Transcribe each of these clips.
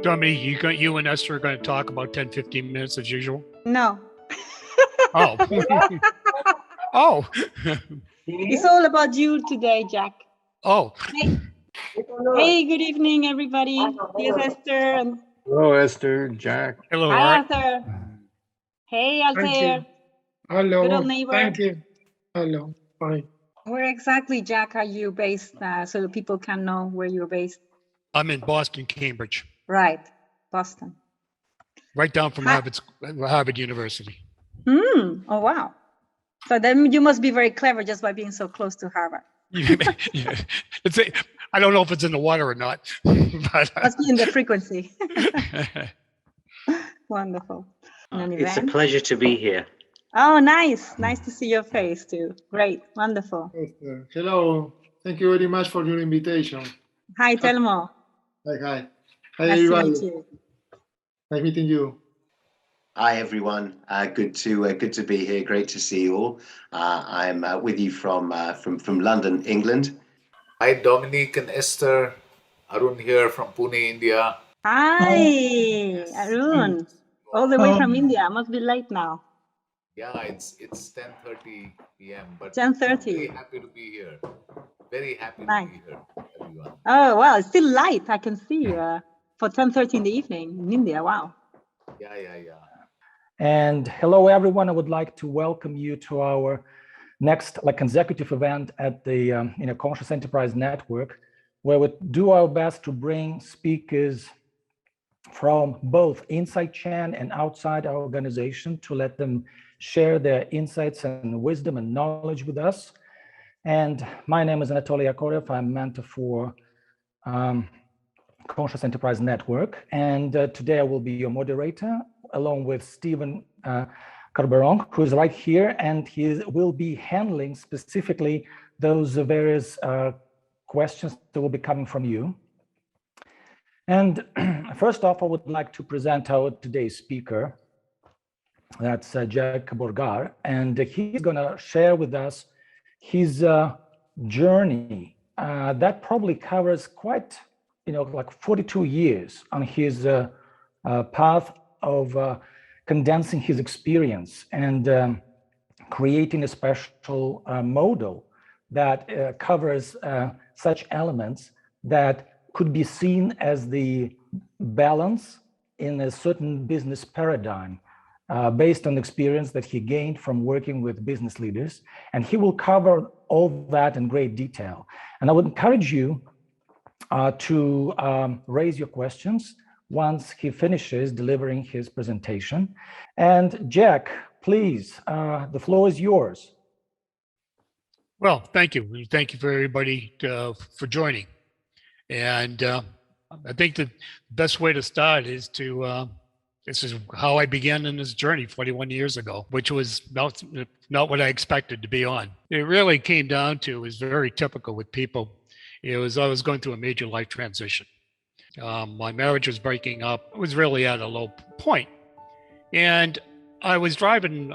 Dominique, you and Esther are going to talk about 10, 15 minutes as usual? No. Oh. Oh. It's all about you today, Jack. Oh. Hey, good evening, everybody. Here's Esther. And Hello, Esther, Jack. Hello, hi, Art. Arthur. Hey, Thank Altair. you. Hello. Good old neighbor. Thank you. Hello. Fine. Where exactly, Jack, are you based so that people can know where you're based? I'm in Boston, Cambridge. Right, Boston. Right down from Harvard University. Oh, wow. So then you must be very clever just by being so close to Harvard. Yeah. I don't know if it's in the water or not. But, Must be in the frequency. Wonderful. It's a pleasure to be here. Oh, nice. Nice to see your face too. Great. Wonderful. Esther. Hello. Thank you very much for your invitation. Hi, Telmo. Hi, hi. Hi, Nice to everybody. meet you. Nice meeting you. Hi, everyone. Good to be here. Great to see you all. I'm with you from London, England. Hi, Dominique and Esther. Arun here from Pune, India. Hi, Arun. All the way from India. Must be late now. Yeah, it's 10:30 p.m. But 10:30. I'm very happy to be here. Very happy to be here, everyone. Oh, well, it's still light. I can see for 10:30 in the evening in India. Wow. Yeah. And hello, everyone. I would like to welcome you to our next consecutive event at the Conscious Enterprise Network, where we do our best to bring speakers from both inside Chan and outside our organization to let them share their insights and wisdom and knowledge with us. And my name is Anatoly Yakovlev. I'm mentor for Conscious Enterprise Network. And today I will be your moderator, along with Stephen Carberon, who is right here, and he will be handling specifically those various questions that will be coming from you. And first off, I would like to present our today's speaker. That's Jack Beauregard, and he's going to share with us his journey that probably covers quite, like 42 years on his path of condensing his experience and creating a special model that covers such elements that could be seen as the balance in a certain business paradigm based on experience that he gained from working with business leaders. And he will cover all that in great detail. And I would encourage you to raise your questions once he finishes delivering his presentation. And Jack, please, the floor is yours. Well, thank you. Thank you for everybody for joining. And I think the best way to start is this is how I began in this journey 41 years ago, which was not what I expected to be on. It really came down to, is very typical with people. I was going through a major life transition. My marriage was breaking up. It was really at a low point. And I was driving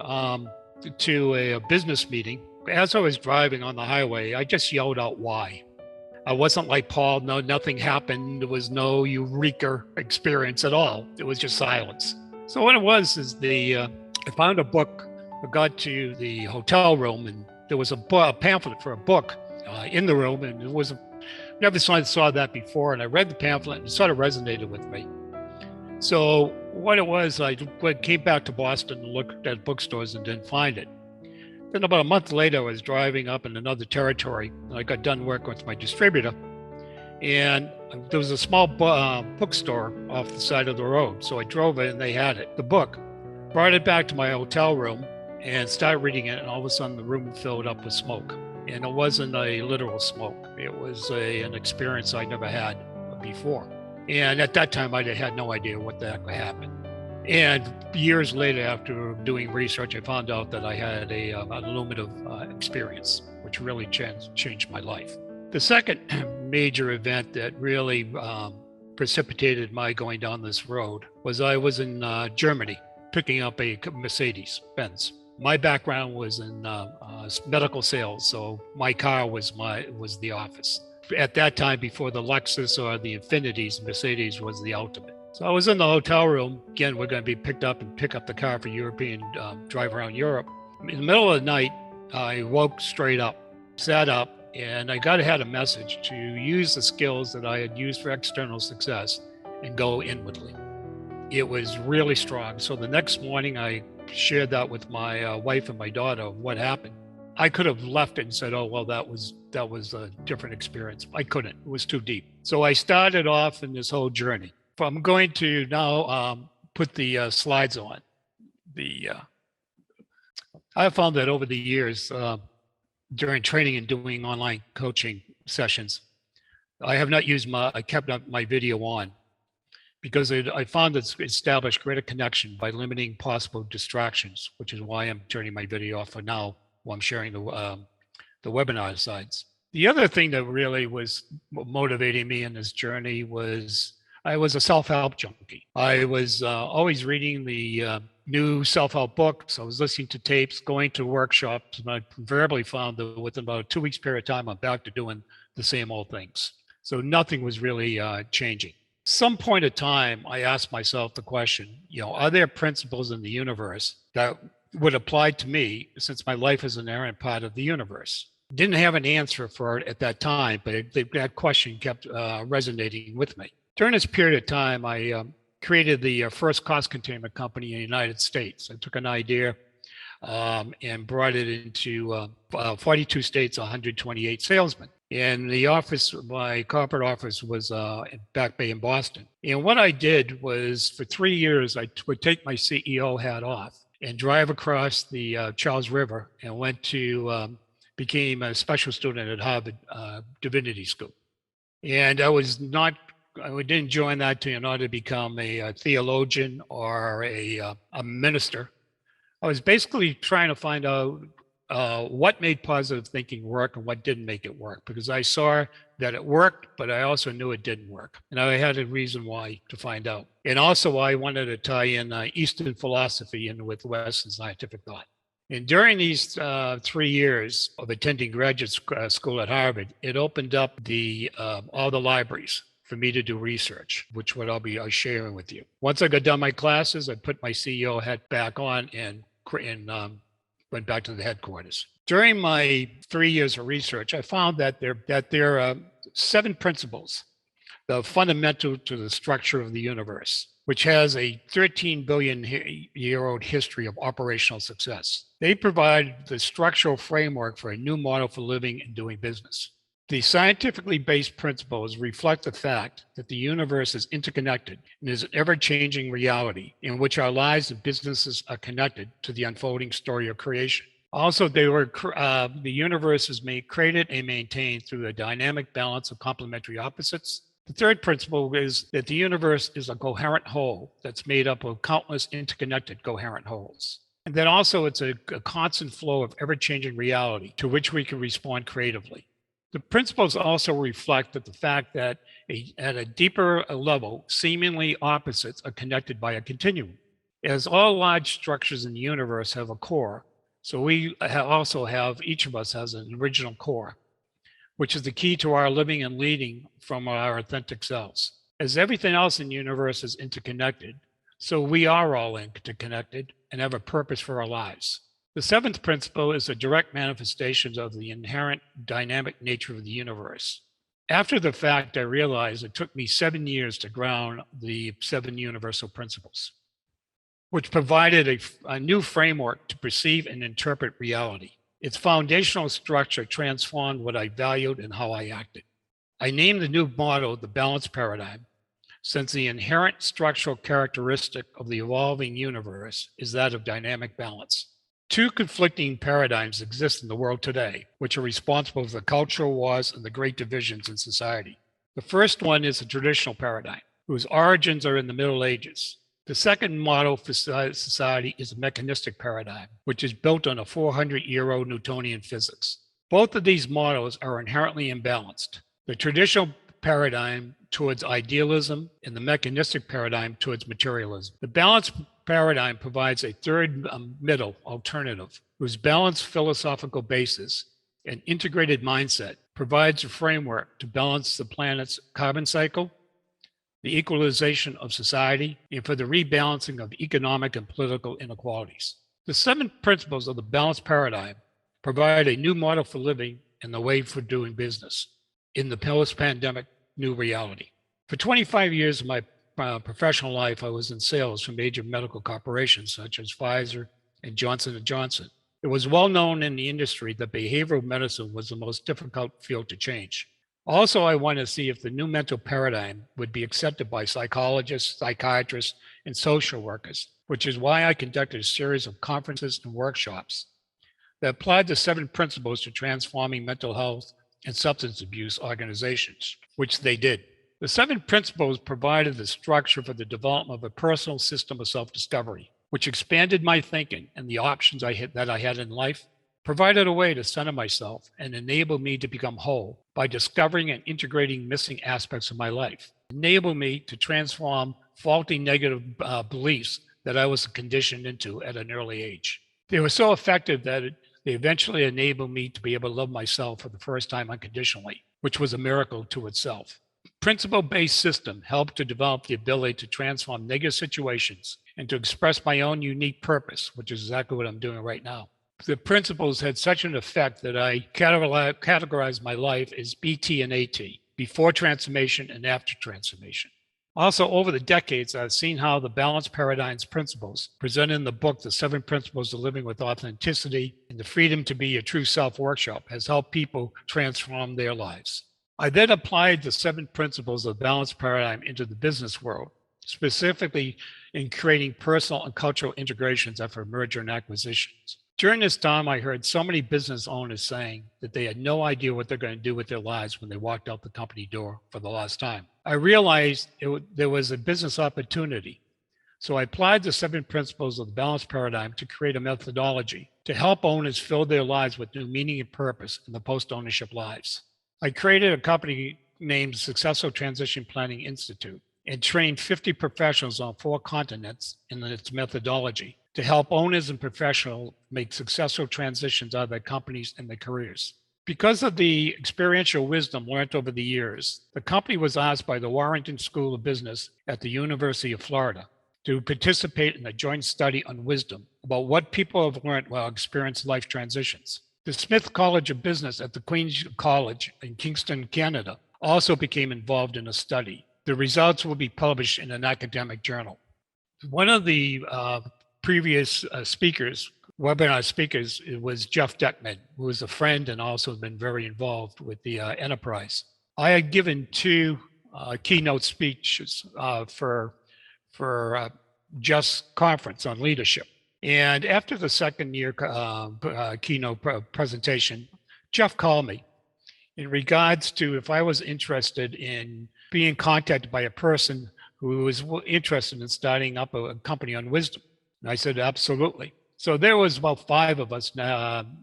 to a business meeting. As I was driving on the highway, I just yelled out, "Why?" I wasn't like Paul. No, nothing happened. There was no eureka experience at all. It was just silence. So what it was is I found a book. I got to the hotel room, and there was a pamphlet for a book in the room, and it was never saw that before. And I read the pamphlet, and it sort of resonated with me. So what it was, I came back to Boston and looked at bookstores and didn't find it. Then about a month later, I was driving up in another territory. I got done working with my distributor, and there was a small bookstore off the side of the road. So I drove it, and they had it, the book. Brought it back to my hotel room and started reading it, and all of a sudden the room filled up with smoke. And it wasn't a literal smoke. It was an experience I never had before. And at that time, I had no idea what the heck happened. And years later, after doing research, I found out that I had an illuminative experience, which really changed my life. The second major event that really precipitated my going down this road was I was in Germany picking up a Mercedes-Benz. My background was in medical sales, so my car was the office. At that time, before the Lexus or the Infinities, Mercedes was the ultimate. So I was in the hotel room. Again, we're going to be picked up and pick up the car for European drive around Europe. In the middle of the night, I woke straight up, sat up, and I had a message to use the skills that I had used for external success and go inwardly. It was really strong. So the next morning, I shared that with my wife and my daughter, what happened. I could have left it and said, oh, well, that was a different experience. I couldn't. It was too deep. So I started off in this whole journey. I'm going to now put the slides on. I found that over the years, during training and doing online coaching sessions, I have not used I kept my video on because I found it's established greater connection by limiting possible distractions, which is why I'm turning my video off for now while I'm sharing the webinar slides. The other thing that really was motivating me in this journey was I was a self-help junkie. I was always reading the new self-help books. I was listening to tapes, going to workshops, and I invariably found that within about a 2 weeks period of time, I'm back to doing the same old things. So nothing was really changing. Some point of time, I asked myself the question, are there principles in the universe that would apply to me since my life is an inherent part of the universe? Didn't have an answer for it at that time, but that question kept resonating with me. During this period of time, I created the first cost containment company in the United States. I took an idea and brought it into 42 states, 128 salesmen. And the office, my corporate office was in Back Bay in Boston. And what I did was for 3 years, I would take my CEO hat off and drive across the Charles River and went to, became a special student at Harvard Divinity School. And I didn't join that in order to become a theologian or a minister. I was basically trying to find out what made positive thinking work and what didn't make it work, because I saw that it worked, but I also knew it didn't work. And I had a reason why to find out. And also I wanted to tie in Eastern philosophy in with Western scientific thought. And during these 3 years of attending graduate school at Harvard, it opened up all the libraries for me to do research, which what I'll be sharing with you. Once I got done my classes, I put my CEO hat back on and went back to the headquarters. During my 3 years of research, I found that there are 7 principles that are fundamental to the structure of the universe, which has a 13 billion year-old history of operational success. They provide the structural framework for a new model for living and doing business. The scientifically based principles reflect the fact that the universe is interconnected and is an ever-changing reality in which our lives and businesses are connected to the unfolding story of creation. Also, the universe is created and maintained through a dynamic balance of complementary opposites. The third principle is that the universe is a coherent whole that's made up of countless interconnected coherent wholes. And then also it's a constant flow of ever-changing reality to which we can respond creatively. The principles also reflect the fact that at a deeper level, seemingly opposites are connected by a continuum. As all large structures in the universe have a core, so we also have, each of us has an original core, which is the key to our living and leading from our authentic selves. As everything else in the universe is interconnected, so we are all interconnected and have a purpose for our lives. The 7th principle is a direct manifestation of the inherent dynamic nature of the universe. After the fact, I realized it took me 7 years to ground the 7 universal principles, which provided a new framework to perceive and interpret reality. Its foundational structure transformed what I valued and how I acted. I named the new model the balance paradigm, since the inherent structural characteristic of the evolving universe is that of dynamic balance. 2 conflicting paradigms exist in the world today, which are responsible for the cultural wars and the great divisions in society. The first one is the traditional paradigm, whose origins are in the Middle Ages. The second model for society is a mechanistic paradigm, which is built on a 400-year-old Newtonian physics. Both of these models are inherently imbalanced. The traditional paradigm towards idealism and the mechanistic paradigm towards materialism. The balanced paradigm provides a third middle alternative, whose balanced philosophical basis and integrated mindset provides a framework to balance the planet's carbon cycle, the equalization of society, and for the rebalancing of economic and political inequalities. The 7 principles of the balanced paradigm provide a new model for living and the way for doing business in the post-pandemic new reality. For 25 years of my professional life, I was in sales for major medical corporations such as Pfizer and Johnson & Johnson. It was well known in the industry that behavioral medicine was the most difficult field to change. Also, I wanted to see if the new mental paradigm would be accepted by psychologists, psychiatrists, and social workers, which is why I conducted a series of conferences and workshops that applied the 7 principles to transforming mental health and substance abuse organizations, which they did. The 7 principles provided the structure for the development of a personal system of self-discovery, which expanded my thinking and the options that I had in life, provided a way to center myself and enabled me to become whole by discovering and integrating missing aspects of my life, enabled me to transform faulty negative beliefs that I was conditioned into at an early age. They were so effective that they eventually enabled me to be able to love myself for the first time unconditionally, which was a miracle to itself. Principle-based system helped to develop the ability to transform negative situations and to express my own unique purpose, which is exactly what I'm doing right now. The principles had such an effect that I categorized my life as BT and AT, before transformation and after transformation. Also, over the decades, I've seen how the balanced paradigms principles presented in the book, The 7 Principles of Living with Authenticity and the Freedom to Be Your True Self workshop, has helped people transform their lives. I then applied the 7 principles of the balanced paradigm into the business world, specifically in creating personal and cultural integrations after merger and acquisitions. During this time, I heard so many business owners saying that they had no idea what they're going to do with their lives when they walked out the company door for the last time. I realized there was a business opportunity. So I applied the 7 principles of the balanced paradigm to create a methodology to help owners fill their lives with new meaning and purpose in the post-ownership lives. I created a company named Successful Transition Planning Institute and trained 50 professionals on 4 continents in its methodology to help owners and professionals make successful transitions out of their companies and their careers. Because of the experiential wisdom learned over the years, the company was asked by the Warrington School of Business at the University of Florida to participate in a joint study on wisdom about what people have learned while experiencing life transitions. The Smith College of Business at the Queen's College in Kingston, Canada, also became involved in a study. The results will be published in an academic journal. One of the previous webinar speakers, it was Jeff Deckman, who is a friend and also been very involved with the enterprise. I had given 2 keynote speeches for Jeff's conference on leadership. And after the second year keynote presentation, Jeff called me in regards to if I was interested in being contacted by a person who was interested in starting up a company on wisdom. And I said, absolutely. So there was about 5 of us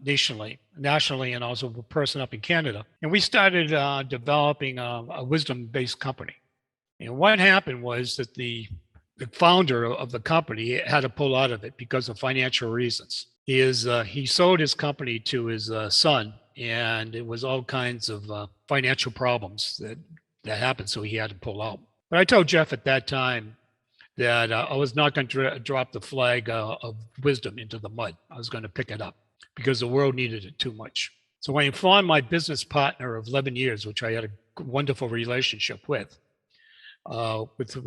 nationally, and also a person up in Canada. And we started developing a wisdom-based company. And what happened was that the founder of the company had to pull out of it because of financial reasons. He sold his company to his son, and it was all kinds of financial problems that happened, so he had to pull out. But I told Jeff at that time that I was not going to drop the flag of wisdom into the mud. I was going to pick it up because the world needed it too much. So I informed my business partner of 11 years, which I had a wonderful relationship with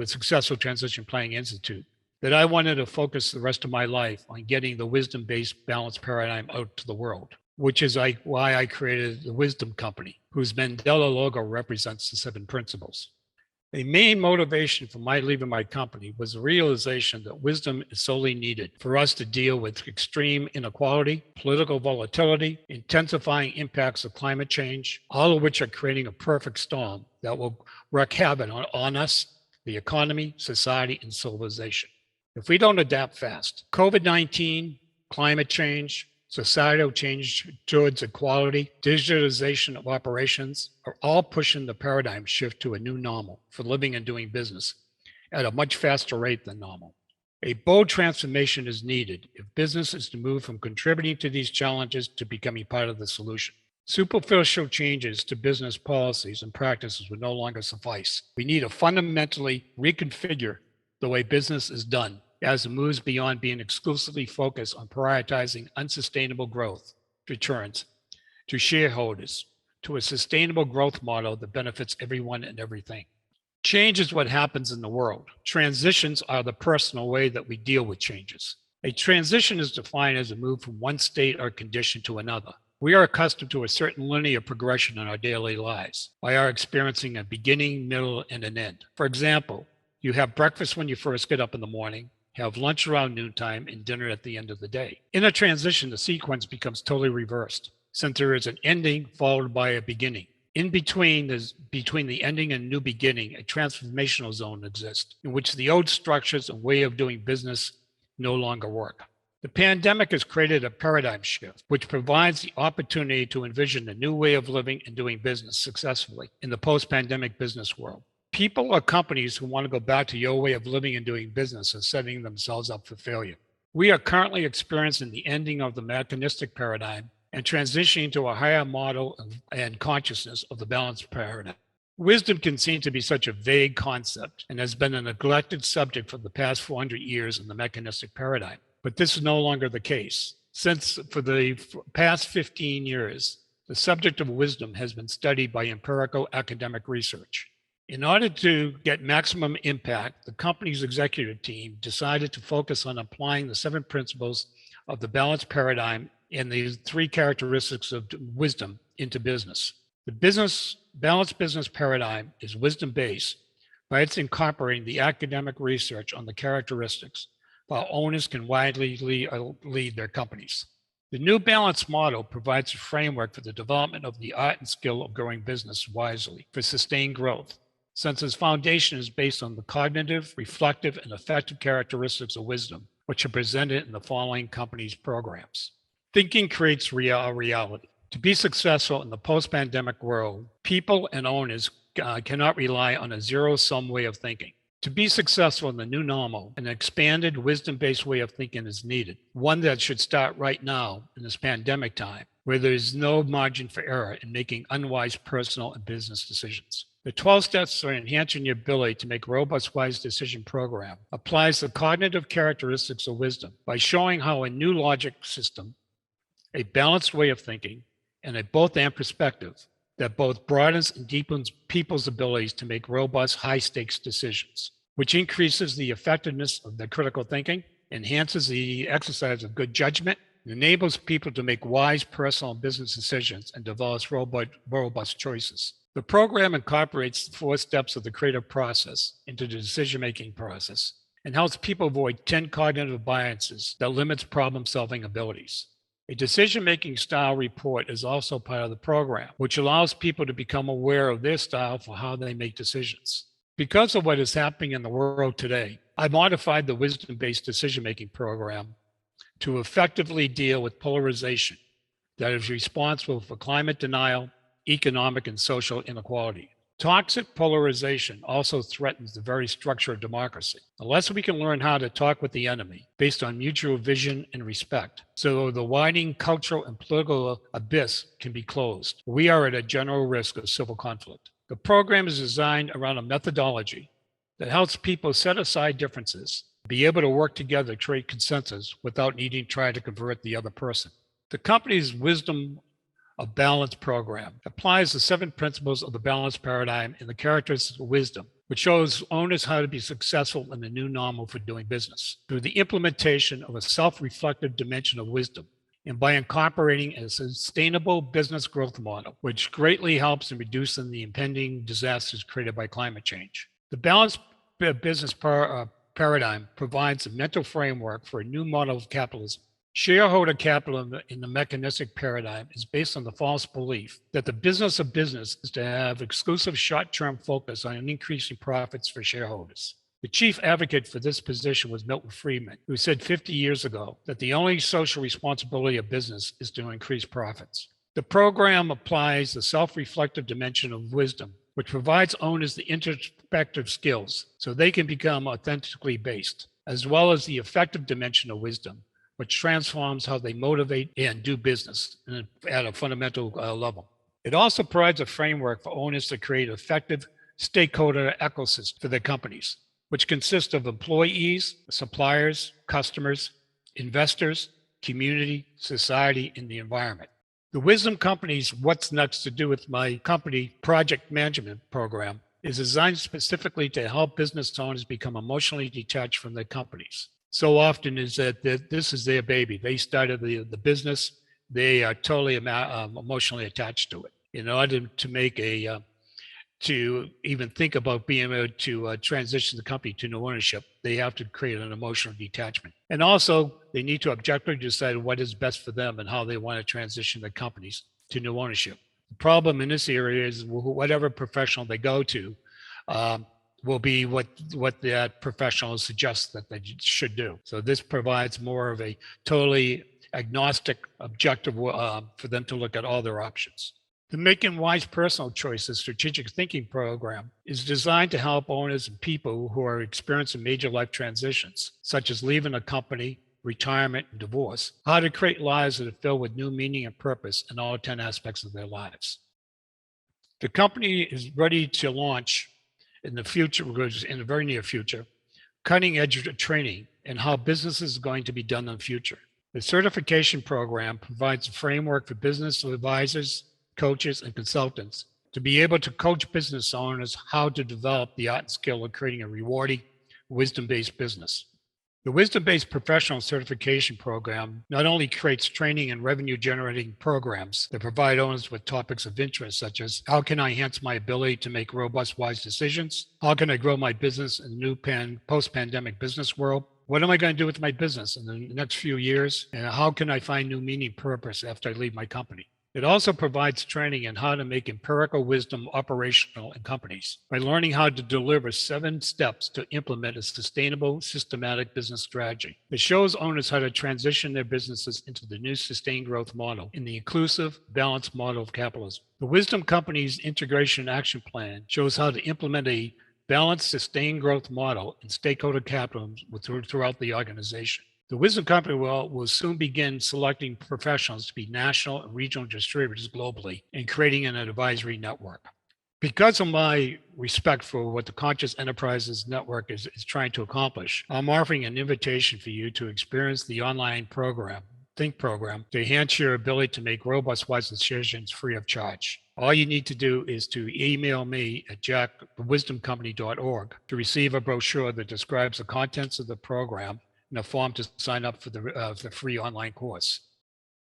Successful Transition Planning Institute, that I wanted to focus the rest of my life on getting the wisdom-based balanced paradigm out to the world, which is why I created the Widom Company, whose Mandela logo represents the 7 principles. The main motivation for my leaving my company was the realization that wisdom is solely needed for us to deal with extreme inequality, political volatility, intensifying impacts of climate change, all of which are creating a perfect storm that will wreak havoc on us, the economy, society, and civilization. If we don't adapt fast, COVID-19, climate change, societal change towards equality, digitalization of operations are all pushing the paradigm shift to a new normal for living and doing business at a much faster rate than normal. A bold transformation is needed if business is to move from contributing to these challenges to becoming part of the solution. Superficial changes to business policies and practices would no longer suffice. We need to fundamentally reconfigure the way business is done as it moves beyond being exclusively focused on prioritizing unsustainable growth returns to shareholders to a sustainable growth model that benefits everyone and everything. Change is what happens in the world. Transitions are the personal way that we deal with changes. A transition is defined as a move from one state or condition to another. We are accustomed to a certain linear progression in our daily lives by our experiencing a beginning, middle, and an end. For example, you have breakfast when you first get up in the morning, have lunch around noontime, and dinner at the end of the day. In a transition, the sequence becomes totally reversed, since there is an ending followed by a beginning. In between the ending and new beginning, a transformational zone exists in which the old structures and way of doing business no longer work. The pandemic has created a paradigm shift, which provides the opportunity to envision a new way of living and doing business successfully in the post-pandemic business world. People or companies who want to go back to your way of living and doing business are setting themselves up for failure. We are currently experiencing the ending of the mechanistic paradigm and transitioning to a higher model and consciousness of the balanced paradigm. Wisdom can seem to be such a vague concept and has been a neglected subject for the past 400 years in the mechanistic paradigm. But this is no longer the case. Since for the past 15 years, the subject of wisdom has been studied by empirical academic research. In order to get maximum impact, the company's executive team decided to focus on applying the 7 principles of the balanced paradigm and the 3 characteristics of wisdom into business. The balanced business paradigm is wisdom-based by its incorporating the academic research on the characteristics, while owners can widely lead their companies. The new balance model provides a framework for the development of the art and skill of growing business wisely for sustained growth, since its foundation is based on the cognitive, reflective, and effective characteristics of wisdom, which are presented in the following company's programs. Thinking creates reality. To be successful in the post-pandemic world, people and owners cannot rely on a zero-sum way of thinking. To be successful in the new normal, an expanded wisdom-based way of thinking is needed, one that should start right now in this pandemic time, where there is no margin for error in making unwise personal and business decisions. The 12 steps for enhancing your ability to make robust, wise decision program applies the cognitive characteristics of wisdom by showing how a new logic system, a balanced way of thinking, and a both-and perspective that both broadens and deepens people's abilities to make robust, high-stakes decisions, which increases the effectiveness of their critical thinking, enhances the exercise of good judgment, and enables people to make wise personal and business decisions and develops robust choices. The program incorporates the 4 steps of the creative process into the decision-making process and helps people avoid 10 cognitive biases that limits problem-solving abilities. A decision-making style report is also part of the program, which allows people to become aware of their style for how they make decisions. Because of what is happening in the world today, I modified the wisdom-based decision-making program to effectively deal with polarization that is responsible for climate denial, economic and social inequality. Toxic polarization also threatens the very structure of democracy. Unless we can learn how to talk with the enemy based on mutual vision and respect, so the widening cultural and political abyss can be closed, we are at a general risk of civil conflict. The program is designed around a methodology that helps people set aside differences, be able to work together to create consensus without needing to try to convert the other person. The company's Wisdom of Balance program applies the 7 principles of the balanced paradigm and the characteristics of wisdom, which shows owners how to be successful in the new normal for doing business through the implementation of a self-reflective dimension of wisdom and by incorporating a sustainable business growth model, which greatly helps in reducing the impending disasters created by climate change. The balanced business paradigm provides a mental framework for a new model of capitalism. Shareholder capital in the mechanistic paradigm is based on the false belief that the business of business is to have exclusive short-term focus on increasing profits for shareholders. The chief advocate for this position was Milton Friedman, who said 50 years ago that the only social responsibility of business is to increase profits. The program applies the self-reflective dimension of wisdom, which provides owners the introspective skills so they can become authentically based, as well as the effective dimension of wisdom, which transforms how they motivate and do business at a fundamental level. It also provides a framework for owners to create effective stakeholder ecosystem for their companies, which consists of employees, suppliers, customers, investors, community, society, and the environment. The Widom Company's What's Next to Do with My Company project management program is designed specifically to help business owners become emotionally detached from their companies. So often is that this is their baby. They started the business. They are totally emotionally attached to it. In order to make to even think about being able to transition the company to new ownership, they have to create an emotional detachment. And also, they need to objectively decide what is best for them and how they want to transition the companies to new ownership. The problem in this area is whatever professional they go to will be what that professional suggests that they should do. So this provides more of a totally agnostic objective for them to look at all their options. The Making Wise Personal Choices Strategic Thinking Program is designed to help owners and people who are experiencing major life transitions, such as leaving a company, retirement, and divorce, how to create lives that are filled with new meaning and purpose in all 10 aspects of their lives. The company is ready to launch in the future, in the very near future, cutting edge training and how business is going to be done in the future. The certification program provides a framework for business advisors, coaches, and consultants to be able to coach business owners how to develop the art and skill of creating a rewarding, wisdom-based business. The wisdom-based professional certification program not only creates training and revenue-generating programs that provide owners with topics of interest, such as how can I enhance my ability to make robust, wise decisions? How can I grow my business in the new post-pandemic business world? What am I going to do with my business in the next few years? And how can I find new meaning, purpose after I leave my company? It also provides training in how to make empirical wisdom operational in companies by learning how to deliver 7 steps to implement a sustainable, systematic business strategy. It shows owners how to transition their businesses into the new sustained growth model in the inclusive, balanced model of capitalism. The Widom Company's integration action plan shows how to implement a balanced, sustained growth model and stakeholder capitalism throughout the organization. The Widom Company will soon begin selecting professionals to be national and regional distributors globally and creating an advisory network. Because of my respect for what the Conscious Enterprises Network is trying to accomplish, I'm offering an invitation for you to experience the online program, Think program, to enhance your ability to make robust, wise decisions free of charge. All you need to do is to email me at jack@wisdomcompany.org to receive a brochure that describes the contents of the program and a form to sign up for the free online course.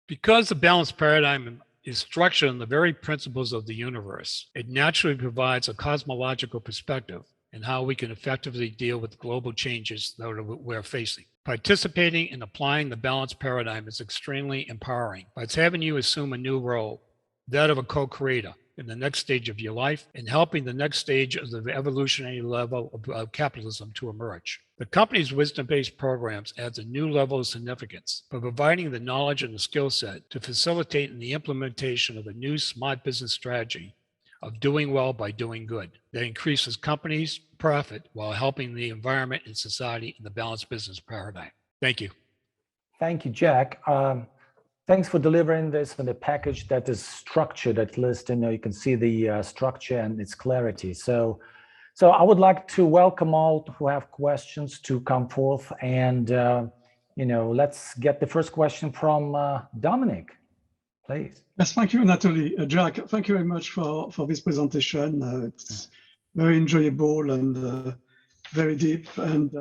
Because the balanced paradigm is structured on the very principles of the universe, it naturally provides a cosmological perspective in how we can effectively deal with global changes that we're facing. Participating and applying the balanced paradigm is extremely empowering, but it's having you assume a new role, that of a co-creator in the next stage of your life and helping the next stage of the evolutionary level of capitalism to emerge. The company's wisdom-based programs adds a new level of significance by providing the knowledge and the skill set to facilitate in the implementation of a new smart business strategy of doing well by doing good that increases companies' profit while helping the environment and society in the balanced business paradigm. Thank you. Thank you, Jack. Thanks for delivering this in a package that is structured. At least, you can see the structure and its clarity. So I would like to welcome all who have questions to come forth, and let's get the first question from Dominic, please. Yes, thank you, Natalie. Jack, thank you very much for this presentation. It's very enjoyable and very deep. And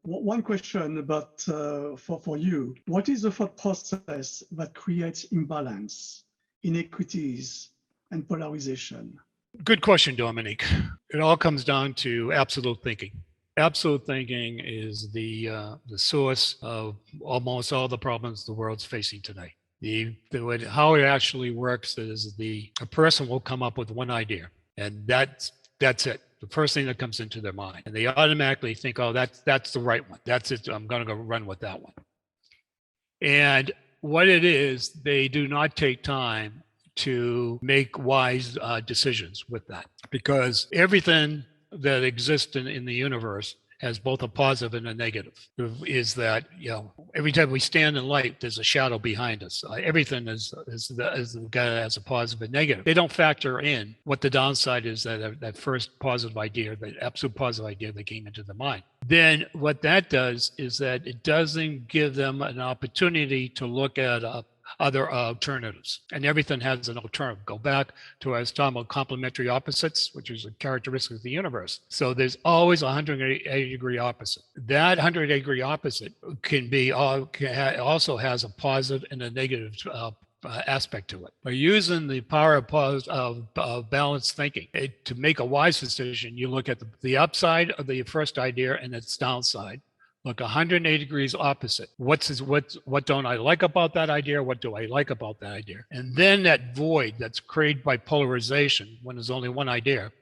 one question about for you: what is the thought process that creates imbalance, inequities, and polarization? Good question, Dominic. It all comes down to absolute thinking. Absolute thinking is the source of almost all the problems the world's facing today. How it actually works is a person will come up with one idea, and that's it. The first thing that comes into their mind, and they automatically think, "Oh, that's the right one. That's it. I'm going to go run with that one." And what it is, they do not take time to make wise decisions with that, because everything that exists in the universe has both a positive and a negative. Is that, you know, every time we stand in light, there's a shadow behind us. Everything is has a positive and negative. They don't factor in what the downside is, that first positive idea, that absolute positive idea that came into the mind. Then what that does is that it doesn't give them an opportunity to look at other alternatives, and everything has an alternative. Go back to what I was talking about, complementary opposites, which is a characteristic of the universe. So there's always a 180-degree opposite. That 180-degree opposite also has a positive and a negative aspect to it. By using the power of balanced thinking to make a wise decision, you look at the upside of the first idea and its downside. Look 180 degrees opposite. What don't I like about that idea? What do I like about that idea? And then that void that's created by polarization, when there's only one idea,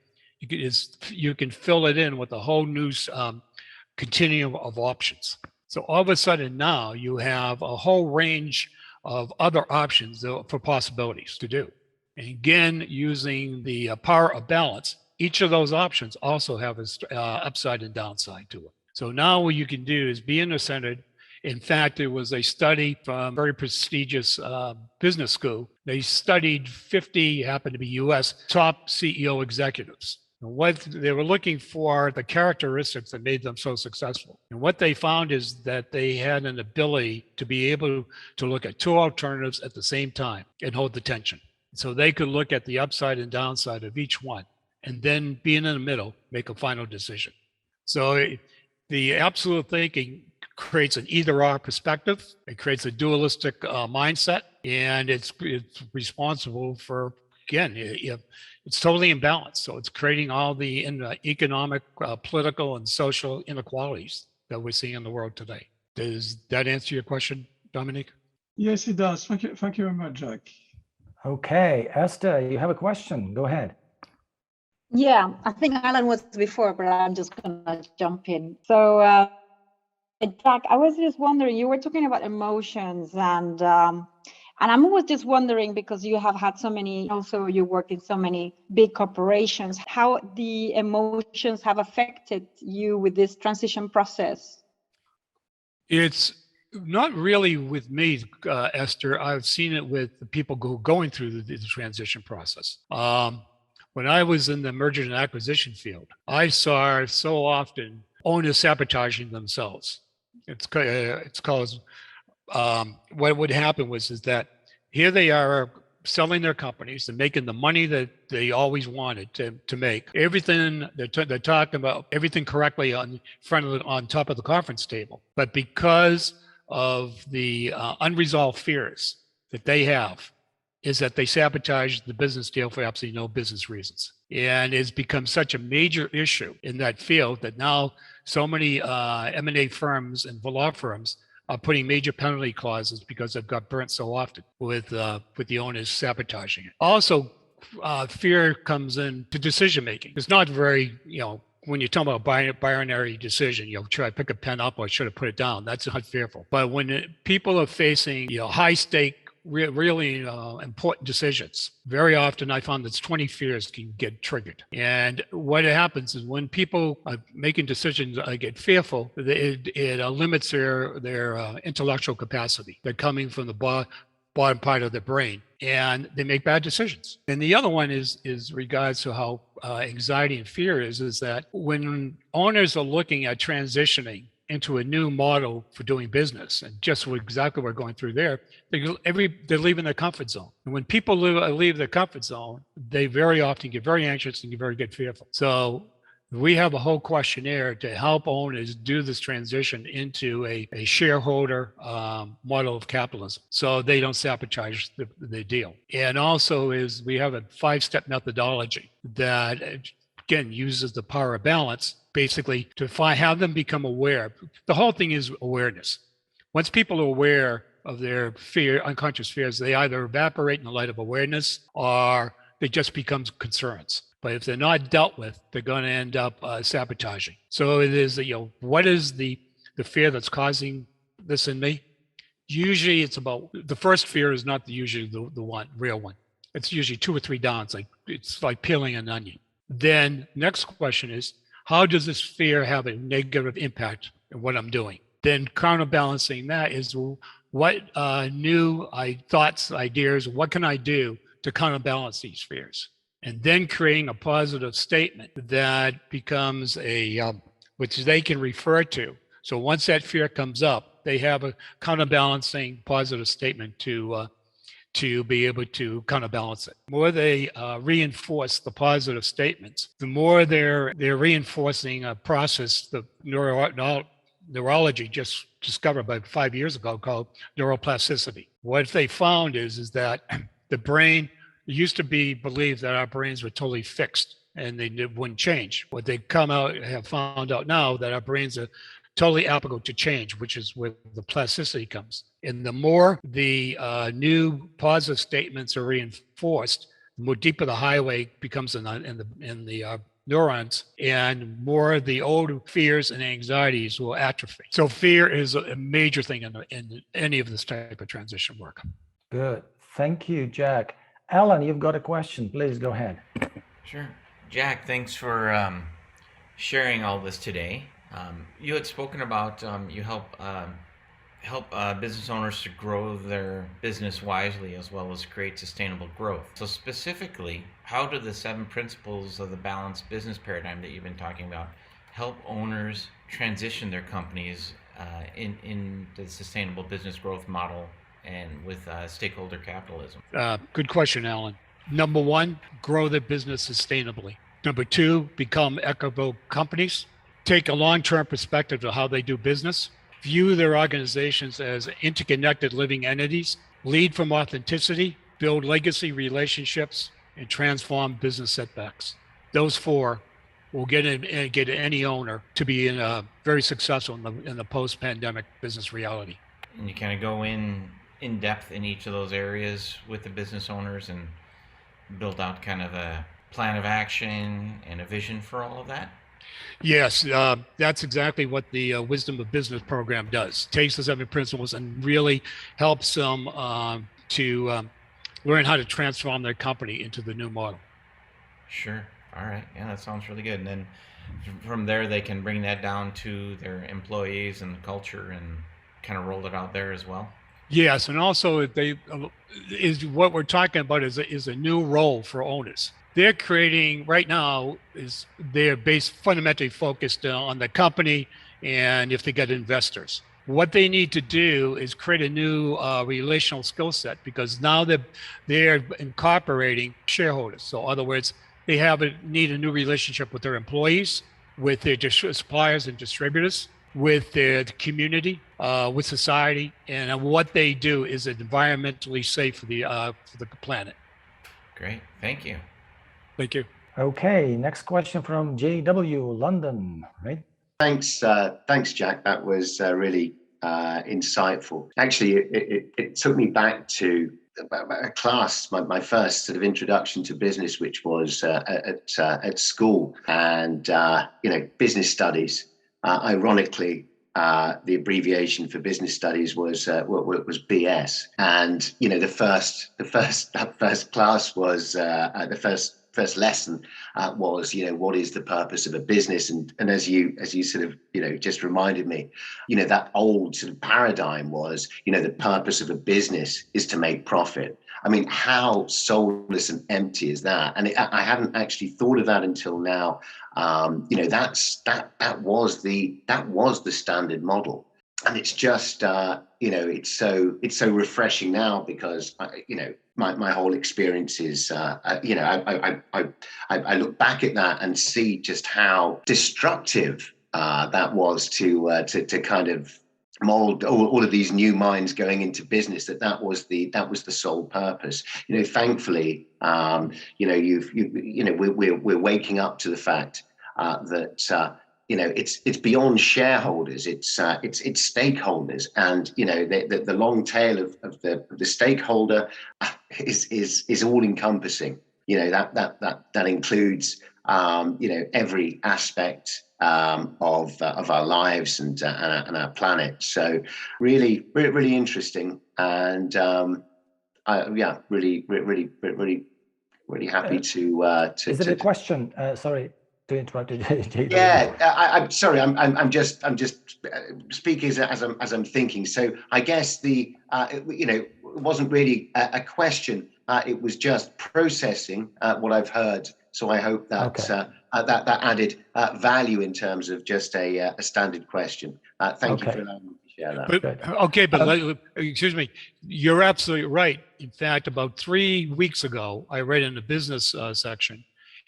you can fill it in with a whole new continuum of options. So all of a sudden now you have a whole range of other options for possibilities to do. And again, using the power of balance, each of those options also have an upside and downside to it. So now what you can do is be inner-centered. In fact, there was a study from a very prestigious business school. They studied 50, happened to be US, top CEO executives. And what they were looking for, the characteristics that made them so successful. And what they found is that they had an ability to be able to look at two alternatives at the same time and hold the tension. So they could look at the upside and downside of each one, and then being in the middle, make a final decision. So the absolute thinking creates an either-or perspective. It creates a dualistic mindset, and it's responsible for, again, it's totally imbalanced. So it's creating all the economic, political, and social inequalities that we're seeing in the world today. Does that answer your question, Dominique? Yes, it does. Thank you. Thank you very much, Jack. Okay, Esther, you have a question. Go ahead. Yeah, I think Alan was before, but I'm just gonna jump in. So, Jack, I was just wondering, you were talking about emotions, and I was just wondering, because you have had so many, also you work in so many big corporations, how the emotions have affected you with this transition process. It's not really with me, Esther. I've seen it with the people going through the transition process. When I was in the merger and acquisition field, I saw so often owners sabotaging themselves. It's called, what would happen is that here they are selling their companies and making the money that they always wanted to make. Everything, they're talking about everything correctly on top of the conference table. But because of the unresolved fears that they have, is that they sabotage the business deal for absolutely no business reasons. And it's become such a major issue in that field that now so many M&A firms and law firms are putting major penalty clauses because they've got burnt so often with the owners sabotaging it. Also, fear comes into decision-making. It's not very, when you're talking about binary decision, should I pick a pen up or should I put it down? That's not fearful. But when people are facing, high-stake, really important decisions, very often I found that 20 fears can get triggered. And what happens is when people are making decisions, get fearful, it limits their intellectual capacity. They're coming from the bottom part of the brain, and they make bad decisions. And the other one is regards to how anxiety and fear is that when owners are looking at transitioning into a new model for doing business, and just exactly what we're going through there, they're leaving their comfort zone. And when people leave their comfort zone, they very often get very anxious and get fearful. So we have a whole questionnaire to help owners do this transition into a shareholder model of capitalism, so they don't sabotage the deal. And also we have a 5-step methodology that, again, uses the power of balance, basically to have them become aware. The whole thing is awareness. Once people are aware of their unconscious fears, they either evaporate in the light of awareness or they just become concerns. But if they're not dealt with, they're going to end up sabotaging. So it is, what is the fear that's causing this in me? Usually it's about, the first fear is not usually the real one. It's usually 2 or 3 down. It's like peeling an onion. Then next question is, how does this fear have a negative impact on what I'm doing? Then counterbalancing that is what new thoughts, ideas, what can I do to counterbalance these fears? And then creating a positive statement that becomes which they can refer to. So once that fear comes up, they have a counterbalancing positive statement to be able to counterbalance it. The more they reinforce the positive statements, the more they're reinforcing a process the neurology just discovered about 5 years ago called neuroplasticity. What they found is that the brain used to be believed that our brains were totally fixed and they wouldn't change. What they have found out now that our brains are totally applicable to change, which is where the plasticity comes. And the more the new positive statements are reinforced, the more deeper the highway becomes in the neurons, and more the old fears and anxieties will atrophy. So fear is a major thing in any of this type of transition work. Good. Thank you, Jack. Alan, you've got a question. Please go ahead. Sure. Jack, thanks for sharing all this today. You had spoken about you help business owners to grow their business wisely as well as create sustainable growth. So specifically, how do the 7 principles of the balanced business paradigm that you've been talking about help owners transition their companies in the sustainable business growth model and with stakeholder capitalism? Good question, Alan. Number 1, grow their business sustainably. Number 2, become equitable companies. Take a long-term perspective of how they do business. View their organizations as interconnected living entities. Lead from authenticity. Build legacy relationships and transform business setbacks. Those 4 will get any owner to be very successful in the post-pandemic business reality. And you kind of go in depth in each of those areas with the business owners and build out kind of a plan of action and a vision for all of that? Yes, that's exactly what the Wisdom of Business program does. Takes the 7 principles and really helps them to learn how to transform their company into the new model. Sure. All right. Yeah, that sounds really good. And then from there, they can bring that down to their employees and the culture and kind of roll it out there as well. Yes, and also what we're talking about is a new role for owners. They're creating right now they're fundamentally focused on the company and if they get investors. What they need to do is create a new relational skill set because now they're incorporating shareholders. So in other words, they need a new relationship with their employees, with their suppliers and distributors, with their community, with society, and what they do is environmentally safe for the planet. Great, thank you. Thank you. Okay, next question from JW, London, right? Thanks, Jack. That was really insightful. Actually, it took me back to a class, my first sort of introduction to business, which was at school, and business studies. Ironically, the abbreviation for business studies was BS, and that first class was the first lesson was what is the purpose of a business, and as you sort of just reminded me, that old sort of paradigm was the purpose of a business is to make profit. I mean, how soulless and empty is that? And I hadn't actually thought of that until now. That was the standard model, and it's just it's so refreshing now because my whole experience is I look back at that and see just how destructive that was to kind of mold all of these new minds going into business. That was the sole purpose. Thankfully, we're waking up to the fact that it's beyond shareholders. It's stakeholders, and the long tail of the stakeholder is all encompassing. That includes every aspect of our lives and our planet. So really interesting, and really happy to. Is it a question? Sorry to interrupt you, JW. Yeah, I'm sorry. I'm just speaking as I'm thinking. So I guess it wasn't really a question. It was just processing what I've heard. So I hope that that added value in terms of just a standard question. Thank you for allowing me to share that. But excuse me, you're absolutely right. In fact, about 3 weeks ago, I read in the business section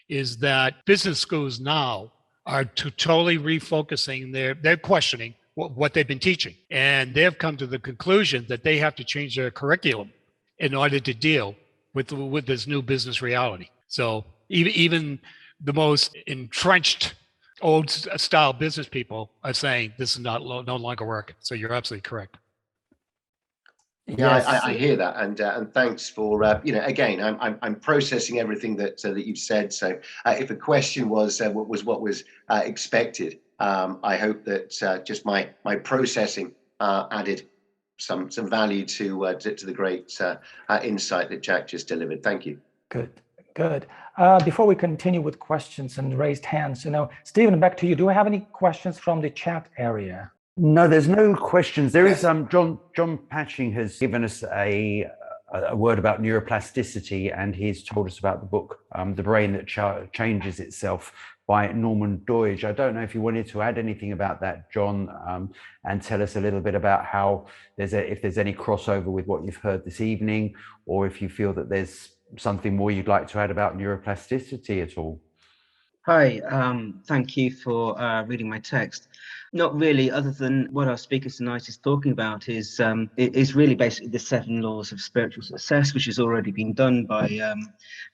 is that business schools now are totally refocusing they're questioning what they've been teaching. And they've come to the conclusion that they have to change their curriculum in order to deal with this new business reality. So even the most entrenched old style business people are saying this is no longer working. So you're absolutely correct. Yeah, I hear that, and thanks for again, I'm processing everything that you've said. So if a question was what was expected, I hope that just my processing added some value to the great insight that Jack just delivered. Thank you. Good. Before we continue with questions and raised hands, Stephen, back to you. Do I have any questions from the chat area? No, there's no questions. There is John Patching has given us a word about neuroplasticity, and he's told us about the book The Brain That Changes Itself by Norman Doidge. I don't know if you wanted to add anything about that, John, and tell us a little bit about how if there's any crossover with what you've heard this evening, or if you feel that there's something more you'd like to add about neuroplasticity at all. Hi, thank you for reading my text. Not really, other than what our speaker tonight is talking about is really basically the 7 laws of spiritual success, which has already been done by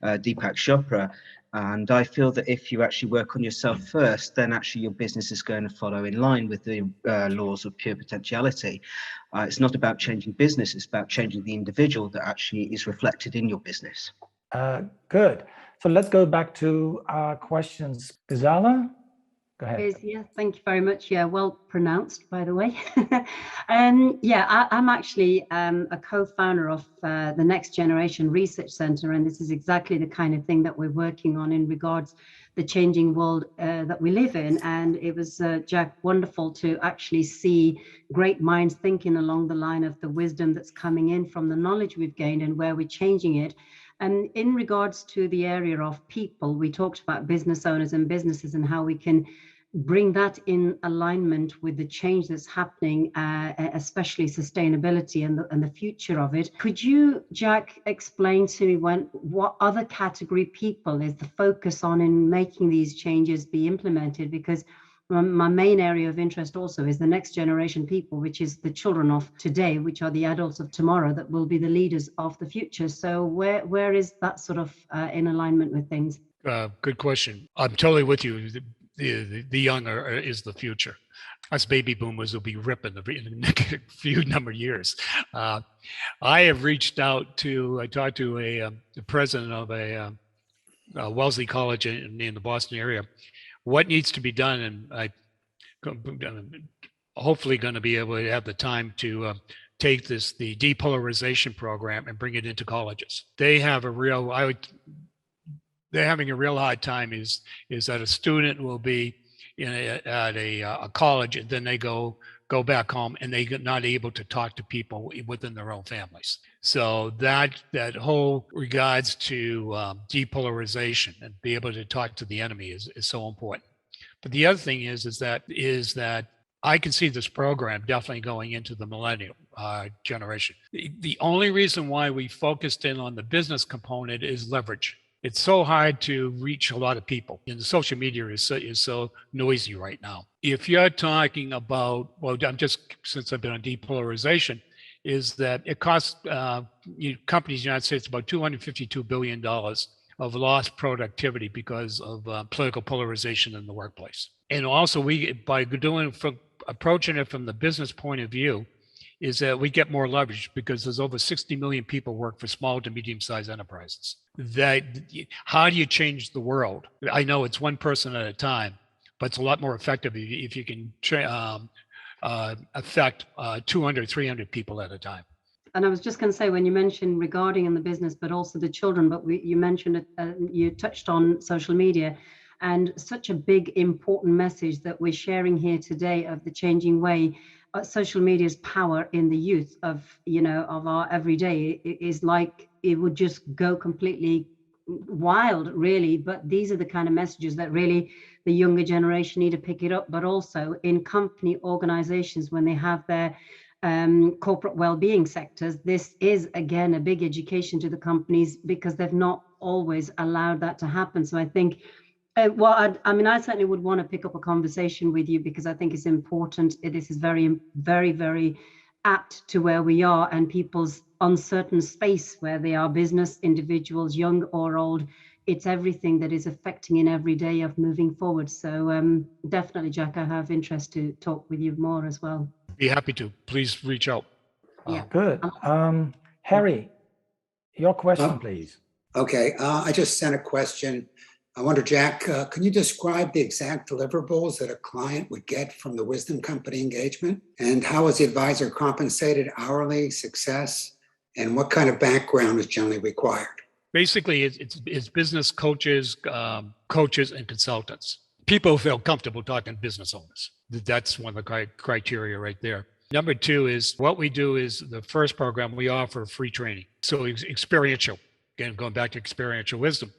Deepak Chopra. And I feel that if you actually work on yourself first, then actually your business is going to follow in line with the laws of pure potentiality. It's not about changing business, it's about changing the individual that actually is reflected in your business. Good. So let's go back to questions. Gazala, go ahead. Yeah, thank you very much. Yeah, well pronounced, by the way. I'm actually a co-founder of the Next Generation Research Center, and this is exactly the kind of thing that we're working on in regards the changing world that we live in. And it was, Jack, wonderful to actually see great minds thinking along the line of the wisdom that's coming in from the knowledge we've gained and where we're changing it. And in regards to the area of people, we talked about business owners and businesses and how we can bring that in alignment with the change that's happening, especially sustainability and the future of it. Could you, Jack, explain to me what other category people is the focus on in making these changes be implemented? Because my main area of interest also is the next generation people, which is the children of today, which are the adults of tomorrow that will be the leaders of the future. So where is that sort of in alignment with things? Good question. I'm totally with you. The younger is the future. Us baby boomers will be ripping in the next few number of years. I have reached out I talked to the president of a Wellesley College in the Boston area. What needs to be done, and I'm hopefully going to be able to have the time to take the depolarization program and bring it into colleges. They're having a real hard time is that a student will be at a college and then they go back home and they're not able to talk to people within their own families. So that whole regards to depolarization and be able to talk to the enemy is so important. But the other thing is that I can see this program definitely going into the millennial generation. The only reason why we focused in on the business component is leverage. It's so hard to reach a lot of people, and the social media is so noisy right now. If you're talking about, since I've been on depolarization, is that it costs companies in the United States about $252 billion of lost productivity because of political polarization in the workplace. And also by approaching it from the business point of view, is that we get more leverage because there's over 60 million people work for small to medium-sized enterprises. How do you change the world? I know it's one person at a time, but it's a lot more effective if you can affect 200, 300 people at a time. And I was just going to say, when you mentioned regarding in the business, but also the children, but you mentioned it, you touched on social media. And such a big, important message that we're sharing here today of the changing way social media's power in the youth of, of our everyday is like, it would just go completely wild, really. But these are the kind of messages that really the younger generation need to pick it up, but also in company organizations when they have their corporate well-being sectors. This is again a big education to the companies because they've not always allowed that to happen. So I think I certainly would want to pick up a conversation with you because I think it's important. This is very, very, very apt to where we are and people's uncertain space where they are, business, individuals, young or old. It's everything that is affecting in every day of moving forward. So definitely, Jack, I have interest to talk with you more as well. Be happy to. Please reach out. Yeah. Good. Harry, your question, please. Okay, I just sent a question. I wonder, Jack, can you describe the exact deliverables that a client would get from the Widom Company engagement? And how is the advisor compensated, hourly, success? And what kind of background is generally required? Basically, it's business coaches, coaches and consultants. People feel comfortable talking to business owners. That's one of the criteria right there. Number two is what we do is the first program we offer free training. So experiential, again, going back to experiential wisdom.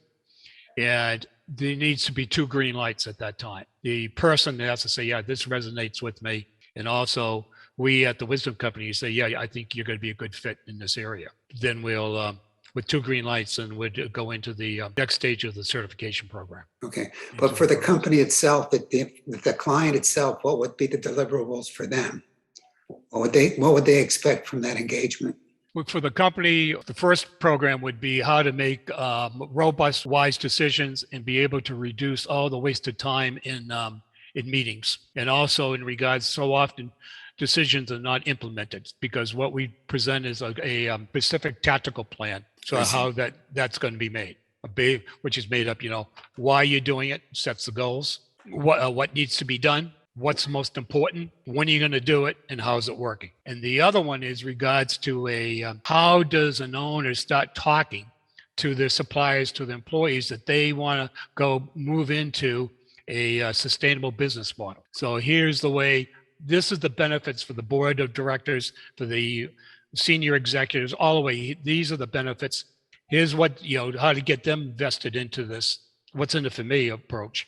And there needs to be 2 green lights at that time. The person has to say, yeah, this resonates with me. And also we at the Widom Company say, yeah, I think you're going to be a good fit in this area. Then we'll, with 2 green lights, and would go into the next stage of the certification program. Okay, but for the company itself, the client itself, what would be the deliverables for them? What would they expect from that engagement? For the company, the first program would be how to make robust, wise decisions and be able to reduce all the wasted time in meetings. And also in regards, so often decisions are not implemented because what we present is a specific tactical plan. So how that's going to be made, which is made up, why you're doing it, sets the goals, what needs to be done, what's most important, when are you going to do it, and how's it working. And the other one is regards to how does an owner start talking to their suppliers, to the employees that they want to go move into a sustainable business model. So here's the way, this is the benefits for the board of directors, for the senior executives, all the way. These are the benefits. Here's what, how to get them vested into this, what's in it for me approach.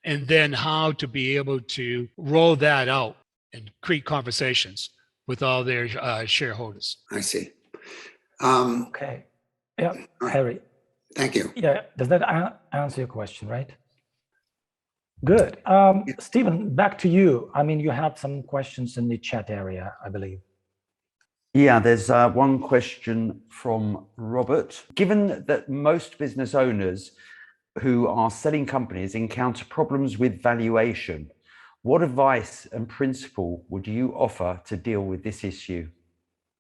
And then how to be able to roll that out and create conversations with all their shareholders. I see. Okay. Yeah, Harry. Thank you. Yeah, does that answer your question, right? Good. Stephen, back to you. I mean, you have some questions in the chat area, I believe. Yeah, there's one question from Robert. Given that most business owners who are selling companies encounter problems with valuation, what advice and principle would you offer to deal with this issue?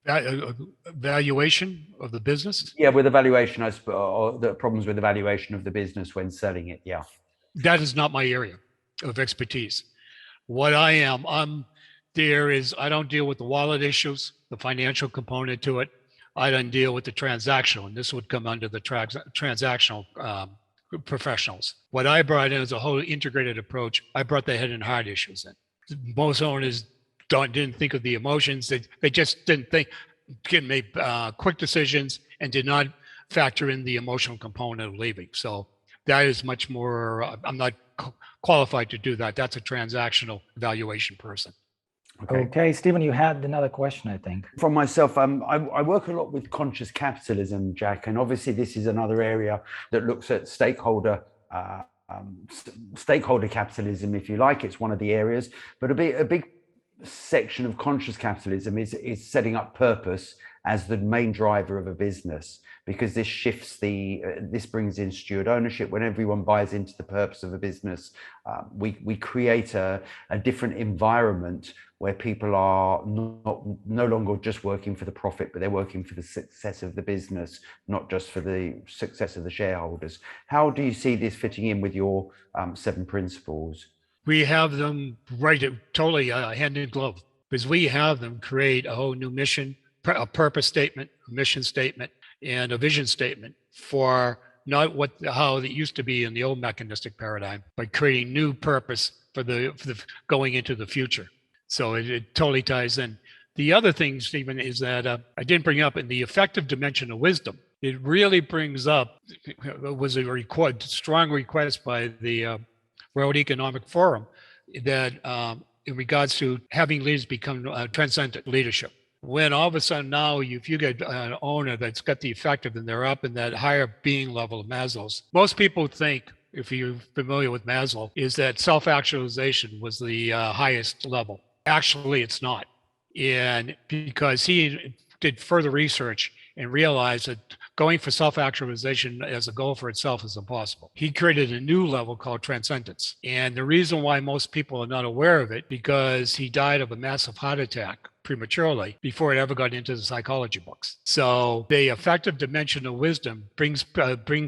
Valuation of the business? Yeah, with the valuation, I suppose, or the problems with the valuation of the business when selling it. Yeah. That is not my area of expertise. What I am, I don't deal with the wallet issues, the financial component to it. I don't deal with the transactional, and this would come under the transactional professionals. What I brought in is a whole integrated approach. I brought the head and heart issues in. Most owners didn't think of the emotions. They just didn't make quick decisions and did not factor in the emotional component of leaving. So that is much more, I'm not qualified to do that. That's a transactional valuation person. Okay, Stephen, you had another question, I think. From myself, I work a lot with conscious capitalism, Jack, and obviously this is another area that looks at stakeholder capitalism, if you like. It's one of the areas, but a big section of conscious capitalism is setting up purpose as the main driver of a business, because this shifts this brings in steward ownership. When everyone buys into the purpose of a business, we create a different environment where people are no longer just working for the profit, but they're working for the success of the business, not just for the success of the shareholders. How do you see this fitting in with your 7 principles? We have them totally hand in glove, because we have them create a whole new mission, a purpose statement, a mission statement, and a vision statement for not how it used to be in the old mechanistic paradigm, but creating new purpose for the going into the future. So it totally ties in. The other thing, Stephen, is that I didn't bring up in the effective dimension of wisdom. It really brings up, it was a strong request by the World Economic Forum that in regards to having leaders become transcendent leadership. When all of a sudden now, if you get an owner that's got the effective and they're up in that higher being level of Maslow's, most people think, if you're familiar with Maslow, is that self-actualization was the highest level. Actually, it's not. And because he did further research and realized that going for self-actualization as a goal for itself is impossible. He created a new level called transcendence. And the reason why most people are not aware of it, because he died of a massive heart attack prematurely before it ever got into the psychology books. So the effective dimension of wisdom brings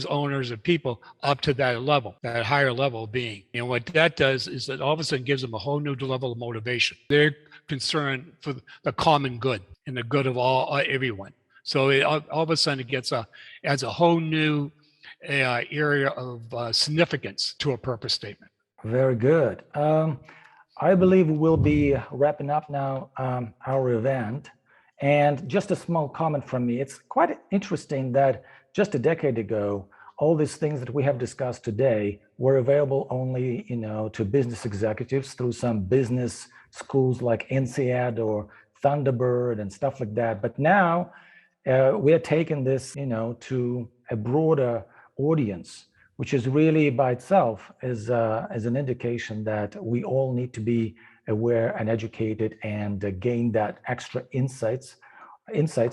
owners and people up to that level, that higher level of being. And what that does is that all of a sudden gives them a whole new level of motivation. They're concerned for the common good and the good of everyone. So all of a sudden it adds a whole new area of significance to a purpose statement. Very good. I believe we'll be wrapping up now our event. And just a small comment from me. It's quite interesting that just a decade ago, all these things that we have discussed today were available only, to business executives through some business schools like INSEAD or Thunderbird and stuff like that. But now we are taking this, to a broader audience, which is really by itself is an indication that we all need to be aware and educated and gain that extra insights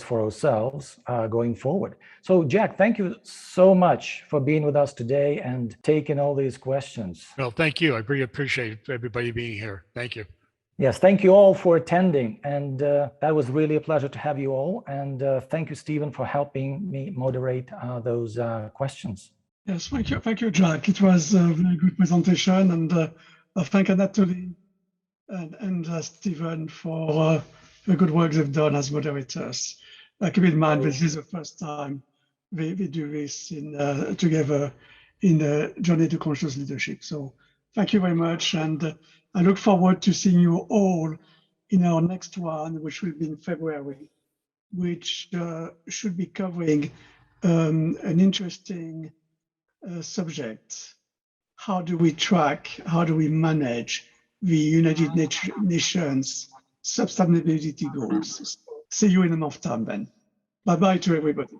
for ourselves going forward. So Jack, thank you so much for being with us today and taking all these questions. Well, thank you. I really appreciate everybody being here. Thank you. Yes, thank you all for attending. And that was really a pleasure to have you all. And thank you, Stephen, for helping me moderate those questions. Yes, thank you, Jack. It was a very good presentation, and I thank Anatoly and Stephen for the good work they've done as moderators. Keep in mind, this is the first time we do this together in a journey to conscious leadership. So thank you very much, and I look forward to seeing you all in our next one, which will be in February, which should be covering an interesting subject. How do we manage the United Nations sustainability goals? See you in a month time then. Bye-bye to everybody.